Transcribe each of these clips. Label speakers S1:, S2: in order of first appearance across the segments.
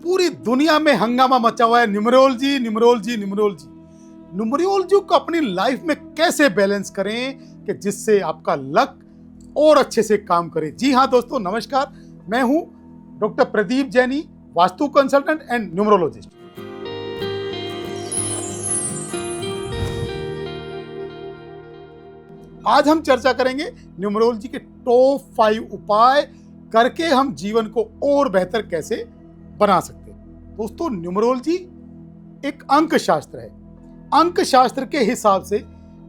S1: पूरी दुनिया में हंगामा मचा हुआ है न्यूमरोलॉजी न्यूमरोलॉजी न्यूमरोलॉजी। न्यूमरोलॉजी को अपनी लाइफ में कैसे बैलेंस करें कि जिससे आपका लक और अच्छे से काम करे। जी हाँ दोस्तों, नमस्कार। मैं हूं doctor Pradeep Jaini, Vastu consultant and numerologist. आज हम चर्चा करेंगे न्यूमरोलॉजी के टॉप 5 उपाय करके हम जीवन को और बेहतर कैसे बना सकते हैं। दोस्तों, न्यूमरोलॉजी एक अंक शास्त्र है। अंक शास्त्र के हिसाब से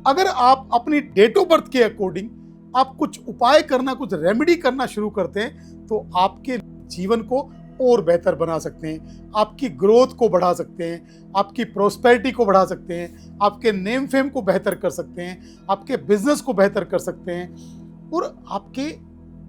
S1: अगर आप अपनी डेट ऑफ बर्थ के अकॉर्डिंग आप कुछ उपाय करना, कुछ रेमेडी करना शुरू करते हैं तो आपके जीवन को और बेहतर बना सकते हैं, आपकी ग्रोथ को बढ़ा सकते हैं, आपकी प्रोस्पेरिटी को बढ़ा सकते हैं, आपके नेम फेम को बेहतर कर सकते हैं, आपके बिजनेस को बेहतर कर सकते हैं और आपके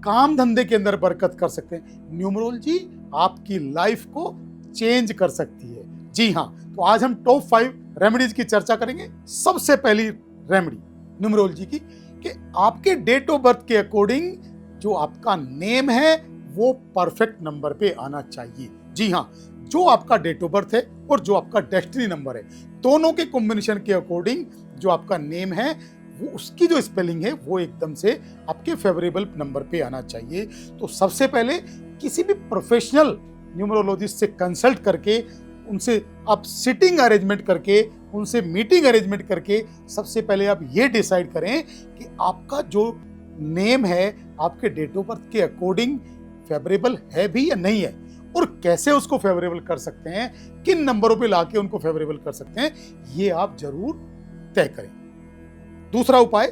S1: काम धंधे के अंदर बरकत कर सकते हैं। न्यूमरोलॉजी आपकी लाइफ को चेंज कर सकती है। जी हाँ, तो आज हम टॉप 5 रेमेडीज की चर्चा करेंगे। सबसे पहली रेमेडी न्यूमरोलॉजी की कि आपके डेट ऑफ बर्थ के अकॉर्डिंग जो आपका नेम है वो परफेक्ट नंबर पे आना चाहिए। जी हाँ, जो आपका डेट ऑफ बर्थ है और जो आपका डेस्टिनी नंबर है, दोनों के कॉम्बिनेशन के अकॉर्डिंग जो आपका नेम है वो उसकी जो स्पेलिंग है वो एकदम से आपके फेवरेबल नंबर पे आना चाहिए। तो सबसे पहले किसी भी प्रोफेशनल न्यूमरोलॉजिस्ट से कंसल्ट करके, उनसे आप सिटिंग अरेंजमेंट करके, उनसे मीटिंग अरेंजमेंट करके सबसे पहले आप ये डिसाइड करें कि आपका जो नेम है आपके डेट ऑफ बर्थ के अकॉर्डिंग फेवरेबल है भी या नहीं है, और कैसे उसको फेवरेबल कर सकते हैं, किन नंबरों पे लाके उनको फेवरेबल कर सकते हैं, ये आप जरूर तय करें। दूसरा उपाय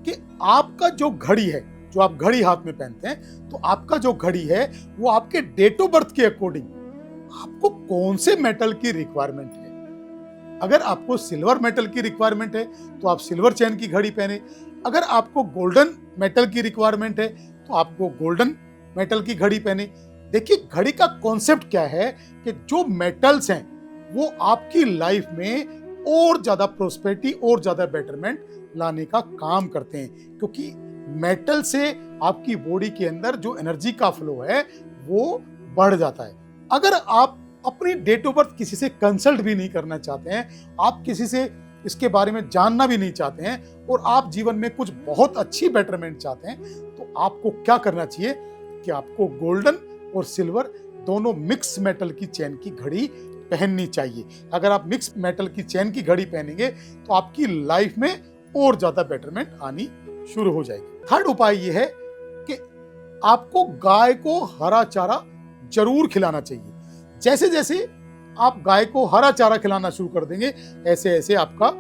S1: कि आपका जो घड़ी है, जो आप घड़ी हाथ में पहनते हैं, तो आपका जो घड़ी है वो आपके डेट ऑफ बर्थ के अकॉर्डिंग आपको कौन से मेटल की रिक्वायरमेंट है। अगर आपको सिल्वर मेटल की रिक्वायरमेंट है तो आप सिल्वर चेन की घड़ी पहने। अगर आपको गोल्डन मेटल की रिक्वायरमेंट है तो आपको गोल्डन मेटल की घड़ी पहने। देखिए, घड़ी का कॉन्सेप्ट क्या है कि जो मेटल्स हैं वो आपकी लाइफ में और ज्यादा प्रोस्पेरिटी और ज्यादा बेटरमेंट लाने का काम करते हैं, क्योंकि मेटल से आपकी बॉडी के अंदर जो एनर्जी का फ्लो है वो बढ़ जाता है। अगर आप अपनी डेट ऑफ बर्थ किसी से कंसल्ट भी नहीं करना चाहते हैं, आप किसी से इसके बारे में जानना भी नहीं चाहते हैं और आप जीवन में कुछ बहुत अच्छी बेटरमेंट चाहते हैं, तो आपको क्या करना चाहिए कि आपको गोल्डन और सिल्वर दोनों मिक्स मेटल की चेन की घड़ी पहननी चाहिए। अगर आप मिक्स मेटल की चेन की घड़ी पहनेंगे तो आपकी लाइफ में और ज्यादा बेटरमेंट आनी शुरू हो जाएगी। थर्ड उपाय यह है कि आपको गाय को हरा चारा जरूर खिलाना चाहिए। जैसे जैसे आप गाय को हरा चारा खिलाना शुरू कर देंगे, ऐसे ऐसे आपका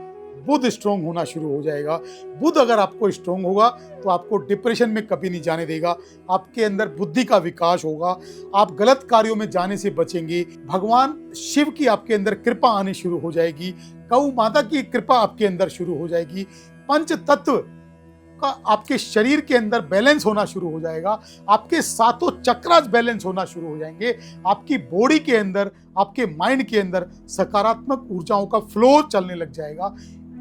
S1: बुध स्ट्रोंग होना शुरू हो जाएगा। बुध अगर आपको स्ट्रोंग होगा तो आपको डिप्रेशन में कभी नहीं जाने देगा, आपके अंदर बुद्धि का विकास होगा, आप गलत कार्यों में जाने से बचेंगे, भगवान शिव की आपके अंदर कृपा आनी शुरू हो जाएगी, गौ माता की कृपा आपके अंदर शुरू हो जाएगी, पंच तत्व का आपके शरीर के अंदर बैलेंस होना शुरू हो जाएगा, आपके सातों चक्रास बैलेंस होना शुरू हो जाएंगे, आपकी बॉडी के अंदर, आपके माइंड के अंदर सकारात्मक ऊर्जाओं का फ्लो चलने लग जाएगा।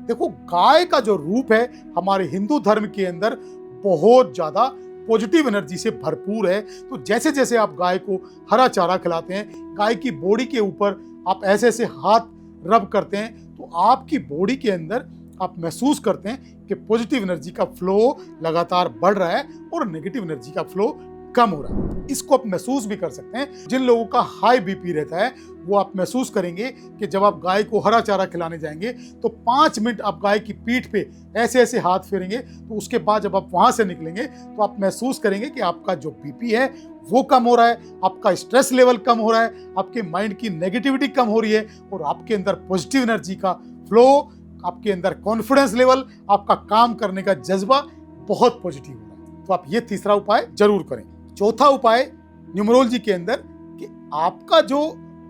S1: देखो, गाय का जो रूप है हमारे हिंदू धर्म के अंदर बहुत ज्यादा पॉजिटिव एनर्जी से भरपूर है। तो जैसे जैसे आप गाय को हरा चारा खिलाते हैं, गाय की बॉडी के ऊपर आप ऐसे ऐसे हाथ रब करते हैं, तो आपकी बॉडी के अंदर आप महसूस करते हैं कि पॉजिटिव एनर्जी का फ्लो लगातार बढ़ रहा है और नेगेटिव एनर्जी का फ्लो कम हो रहा है। इसको आप महसूस भी कर सकते हैं। जिन लोगों का हाई बीपी रहता है वो आप महसूस करेंगे कि जब आप गाय को हरा चारा खिलाने जाएंगे तो 5 मिनट आप गाय की पीठ पे ऐसे ऐसे हाथ फेरेंगे, तो उसके बाद जब आप वहां से निकलेंगे तो आप महसूस करेंगे कि आपका जो बीपी है वो कम हो रहा है, आपका स्ट्रेस लेवल कम हो रहा है, आपके माइंड की नेगेटिविटी कम हो रही है और आपके अंदर पॉजिटिव एनर्जी का फ्लो, आपके अंदर कॉन्फिडेंस लेवल, आपका काम करने का जज्बा बहुत पॉजिटिव हो रहा है। तो आप ये तीसरा उपाय जरूर करें। चौथा उपाय न्यूमरोलॉजी के अंदर कि आपका जो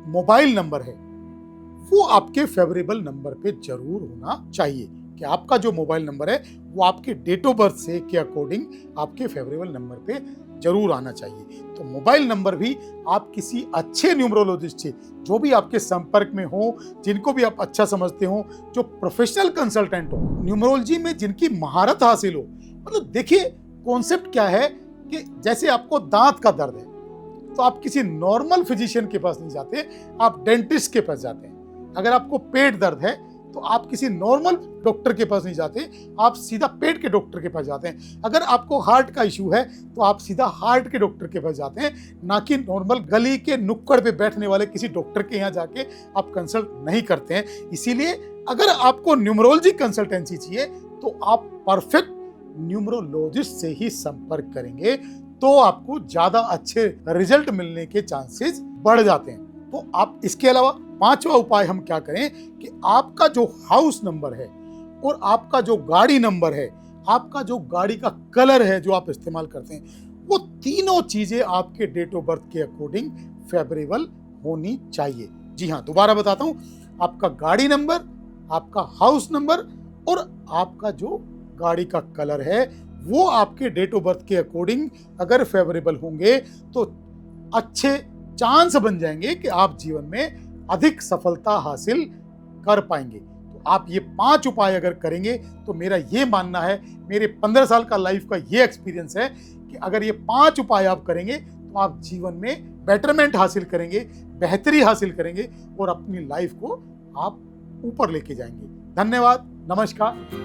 S1: मोबाइल नंबर है वो आपके फेवरेबल नंबर पे जरूर होना चाहिए, कि आपका जो मोबाइल नंबर है वो आपके डेट ऑफ बर्थ से के अकॉर्डिंग आपके फेवरेबल नंबर पे जरूर आना चाहिए। तो मोबाइल नंबर भी आप किसी अच्छे न्यूमरोलॉजिस्ट से, जो भी आपके संपर्क में हो, जिनको भी आप अच्छा समझते हो, जो प्रोफेशनल कंसल्टेंट हो, न्यूमरोलॉजी में जिनकी महारत हासिल हो। मतलब देखिए, कॉन्सेप्ट क्या है कि जैसे आपको दांत का दर्द है तो तो आप किसी नॉर्मल फिजिशियन के पास नहीं जाते, आप डेंटिस्ट के पास जाते हैं। अगर आपको पेट दर्द है तो आप किसी नॉर्मल डॉक्टर के पास नहीं जाते, आप सीधा पेट के डॉक्टर के पास जाते हैं। अगर आपको हार्ट का इशू है तो आप सीधा हार्ट के डॉक्टर के पास जाते हैं, ना कि नॉर्मल गली के नुक्कड़ पे बैठने वाले किसी डॉक्टर के यहाँ जाके आप कंसल्ट नहीं करते हैं। इसीलिए अगर आपको न्यूमरोलॉजी कंसल्टेंसी चाहिए तो आप परफेक्ट न्यूमरोलॉजिस्ट से ही संपर्क करेंगे, तो आपको ज्यादा अच्छे रिजल्ट मिलने के चांसेस बढ़ जाते हैं। तो आप इसके अलावा पांचवा उपाय हम क्या करें कि आपका जो हाउस नंबर है और आपका जो गाड़ी नंबर है, आपका जो गाड़ी का कलर है जो आप इस्तेमाल करते हैं, वो तीनों चीजें आपके डेट ऑफ बर्थ के अकॉर्डिंग फेवरेबल होनी चाहिए। जी हाँ, दोबारा बताता हूं, आपका गाड़ी नंबर, आपका हाउस नंबर और आपका जो गाड़ी का कलर है वो आपके डेट ऑफ बर्थ के अकॉर्डिंग अगर फेवरेबल होंगे तो अच्छे चांस बन जाएंगे कि आप जीवन में अधिक सफलता हासिल कर पाएंगे। तो आप ये 5 उपाय अगर करेंगे तो मेरा ये मानना है, मेरे 15 साल का लाइफ का ये एक्सपीरियंस है कि अगर ये 5 उपाय आप करेंगे तो आप जीवन में बेटरमेंट हासिल करेंगे, बेहतरी हासिल करेंगे और अपनी लाइफ को आप ऊपर लेके जाएंगे। धन्यवाद, नमस्कार।